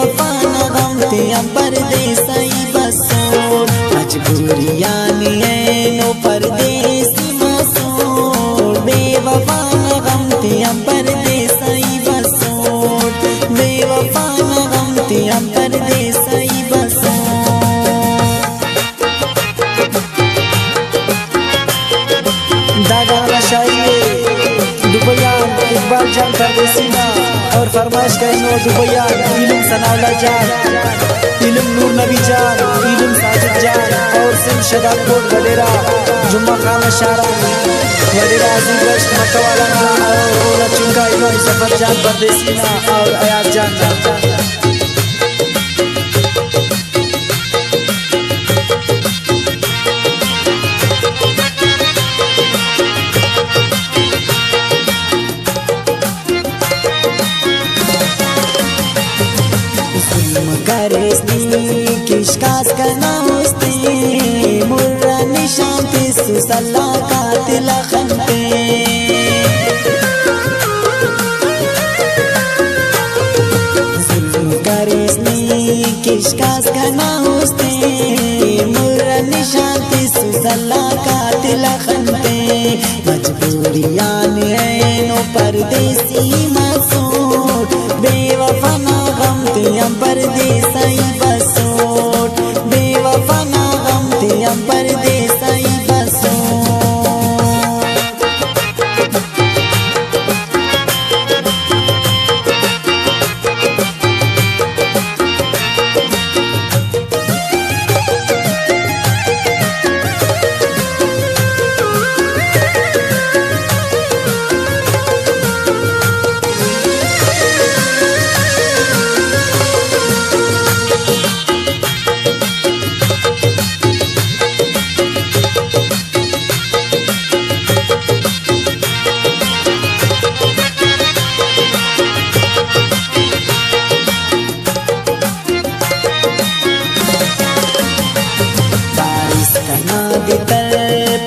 बेवफा न गम ते परदेसी बसोड़ मजबूरियां नो परदेसी बसोड़ बेवफा न गम ते परदेसी बसोड़ बेवफा न गम ते परदेसी बसोड़। दादा का शायरी दुबैयान इकबाल जान परदेसी ना और फरमाइश करेंगे दुबैयान इलम सनाउल्लाह जान, इलम नूर नबी जान, इलम साजिद जान और सिंध शदाबकोट वडेरा जुम्मा खाना शारा वडेरा अजीम गश्त मक्का वाला ना और ओला चुंगा इमाम सफर जान परदेसी ना और अयाज जान। किशकास करना उस्ते मुर्रा निशान ते सुसल्ला कातिल खंते जुल्म करेसनी किशकास करना उस्ते मुर्रा निशान ते सुसल्ला कातिल खंते मजबूरियां नो परदेसी मसूद बेवफा ना गम ते परदेसी बसोड़ बेवफा ना गम ते परदेसी बसोड़।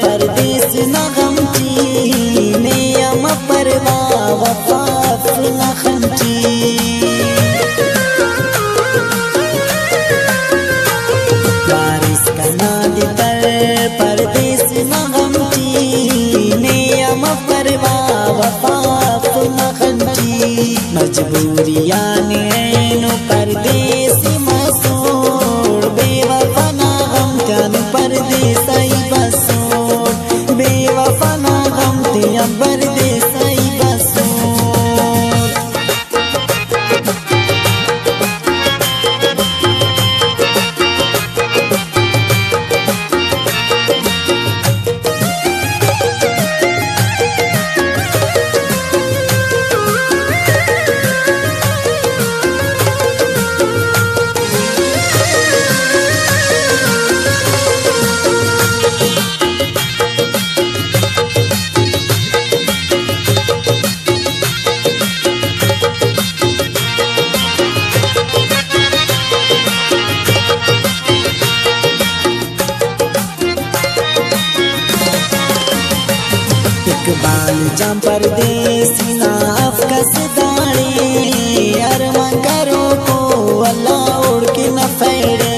परदेस न गमची नेयम परवा वफाफ न खमची बारिश का नादितर परदेस न गमची नेयम परवा वफाफ न खमची मजबूरियां नो परदेस मसूड़ बेवफा ना गम त्यान परदेसी बसोड़ बेवफा ना गम ते परदेसी बसोड़। इकबाल जाम परदेसी नाफ कस दाड़े अरमान करो को अल्लाह उड़ के न फेरे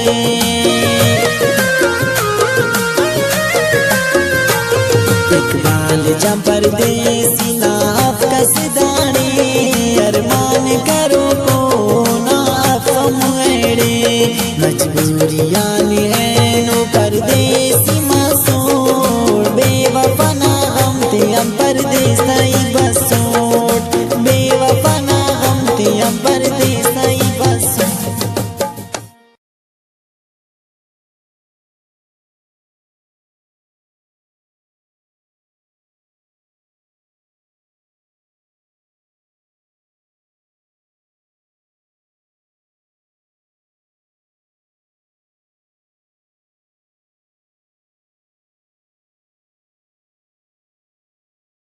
इकबाल जाम परदेसी